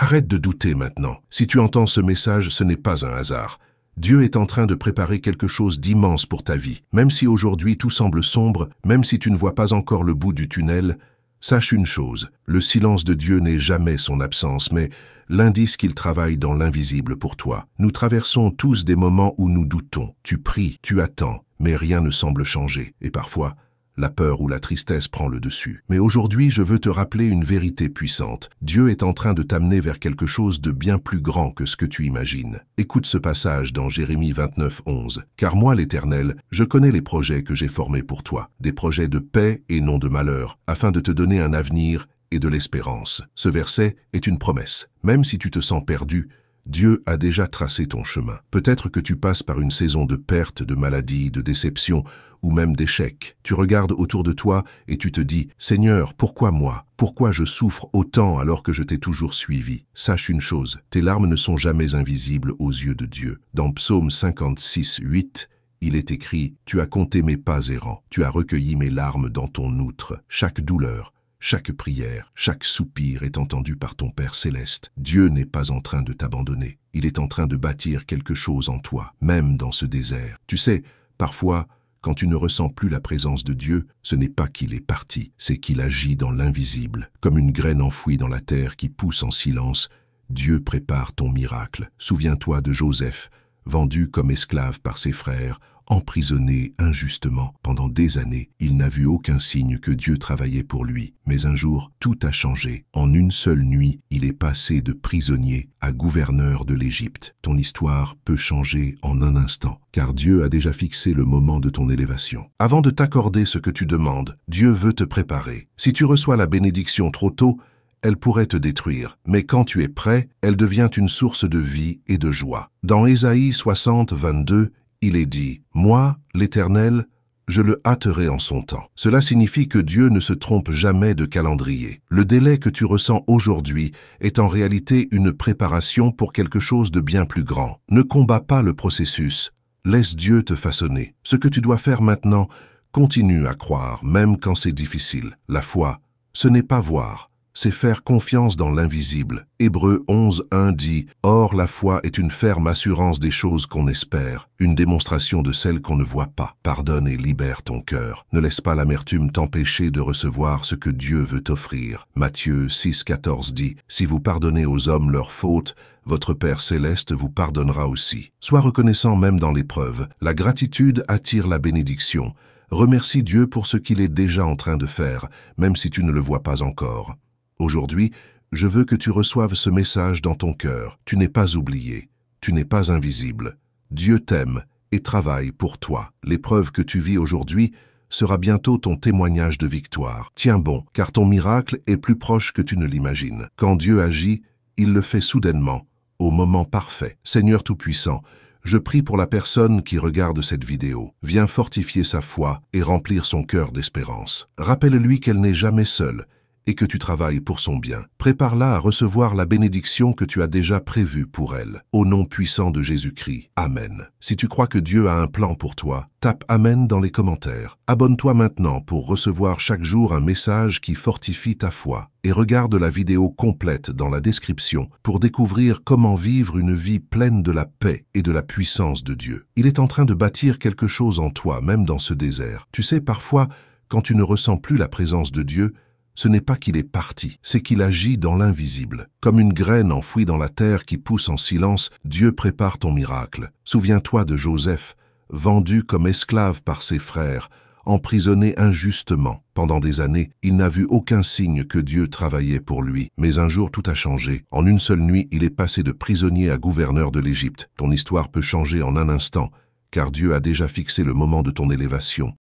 Arrête de douter maintenant. Si tu entends ce message, ce n'est pas un hasard. Dieu est en train de préparer quelque chose d'immense pour ta vie. Même si aujourd'hui tout semble sombre, même si tu ne vois pas encore le bout du tunnel, sache une chose, le silence de Dieu n'est jamais son absence, mais l'indice qu'il travaille dans l'invisible pour toi. Nous traversons tous des moments où nous doutons. Tu pries, tu attends, mais rien ne semble changer. Et parfois, la peur ou la tristesse prend le dessus. Mais aujourd'hui, je veux te rappeler une vérité puissante. Dieu est en train de t'amener vers quelque chose de bien plus grand que ce que tu imagines. Écoute ce passage dans Jérémie 29, 11. « Car moi, l'Éternel, je connais les projets que j'ai formés pour toi, des projets de paix et non de malheur, afin de te donner un avenir et de l'espérance. » Ce verset est une promesse. Même si tu te sens perdu, Dieu a déjà tracé ton chemin. Peut-être que tu passes par une saison de perte, de maladie, de déception ou même d'échec. Tu regardes autour de toi et tu te dis « Seigneur, pourquoi moi? Pourquoi je souffre autant alors que je t'ai toujours suivi ?» Sache une chose, tes larmes ne sont jamais invisibles aux yeux de Dieu. Dans Psaume 56, 8, il est écrit « Tu as compté mes pas errants, tu as recueilli mes larmes dans ton outre. Chaque douleur, chaque prière, chaque soupir est entendu par ton Père céleste. Dieu n'est pas en train de t'abandonner. Il est en train de bâtir quelque chose en toi, même dans ce désert. Tu sais, parfois, quand tu ne ressens plus la présence de Dieu, ce n'est pas qu'il est parti, c'est qu'il agit dans l'invisible. Comme une graine enfouie dans la terre qui pousse en silence, Dieu prépare ton miracle. Souviens-toi de Joseph, vendu comme esclave par ses frères, emprisonné injustement. Pendant des années, il n'a vu aucun signe que Dieu travaillait pour lui. Mais un jour, tout a changé. En une seule nuit, il est passé de prisonnier à gouverneur de l'Égypte. Ton histoire peut changer en un instant, car Dieu a déjà fixé le moment de ton élévation. Avant de t'accorder ce que tu demandes, Dieu veut te préparer. Si tu reçois la bénédiction trop tôt, elle pourrait te détruire, mais quand tu es prêt, elle devient une source de vie et de joie. Dans Ésaïe 60, 22, il est dit « Moi, l'Éternel, je le hâterai en son temps ». Cela signifie que Dieu ne se trompe jamais de calendrier. Le délai que tu ressens aujourd'hui est en réalité une préparation pour quelque chose de bien plus grand. Ne combats pas le processus, laisse Dieu te façonner. Ce que tu dois faire maintenant, continue à croire, même quand c'est difficile. La foi, ce n'est pas voir, c'est faire confiance dans l'invisible. Hébreux 11, 1 dit « Or la foi est une ferme assurance des choses qu'on espère, une démonstration de celles qu'on ne voit pas. Pardonne et libère ton cœur. Ne laisse pas l'amertume t'empêcher de recevoir ce que Dieu veut t'offrir. » Matthieu 6, 14 dit « Si vous pardonnez aux hommes leurs fautes, votre Père céleste vous pardonnera aussi. » Sois reconnaissant même dans l'épreuve. La gratitude attire la bénédiction. Remercie Dieu pour ce qu'il est déjà en train de faire, même si tu ne le vois pas encore. Aujourd'hui, je veux que tu reçoives ce message dans ton cœur. Tu n'es pas oublié, tu n'es pas invisible. Dieu t'aime et travaille pour toi. L'épreuve que tu vis aujourd'hui sera bientôt ton témoignage de victoire. Tiens bon, car ton miracle est plus proche que tu ne l'imagines. Quand Dieu agit, il le fait soudainement, au moment parfait. Seigneur Tout-Puissant, je prie pour la personne qui regarde cette vidéo. Viens fortifier sa foi et remplir son cœur d'espérance. Rappelle-lui qu'elle n'est jamais seule et que tu travailles pour son bien. Prépare-la à recevoir la bénédiction que tu as déjà prévue pour elle. Au nom puissant de Jésus-Christ. Amen. Si tu crois que Dieu a un plan pour toi, tape Amen dans les commentaires. Abonne-toi maintenant pour recevoir chaque jour un message qui fortifie ta foi. Et regarde la vidéo complète dans la description pour découvrir comment vivre une vie pleine de la paix et de la puissance de Dieu. Il est en train de bâtir quelque chose en toi, même dans ce désert. Tu sais, parfois, quand tu ne ressens plus la présence de Dieu, ce n'est pas qu'il est parti, c'est qu'il agit dans l'invisible. Comme une graine enfouie dans la terre qui pousse en silence, Dieu prépare ton miracle. Souviens-toi de Joseph, vendu comme esclave par ses frères, emprisonné injustement. Pendant des années, il n'a vu aucun signe que Dieu travaillait pour lui. Mais un jour, tout a changé. En une seule nuit, il est passé de prisonnier à gouverneur de l'Égypte. Ton histoire peut changer en un instant, car Dieu a déjà fixé le moment de ton élévation.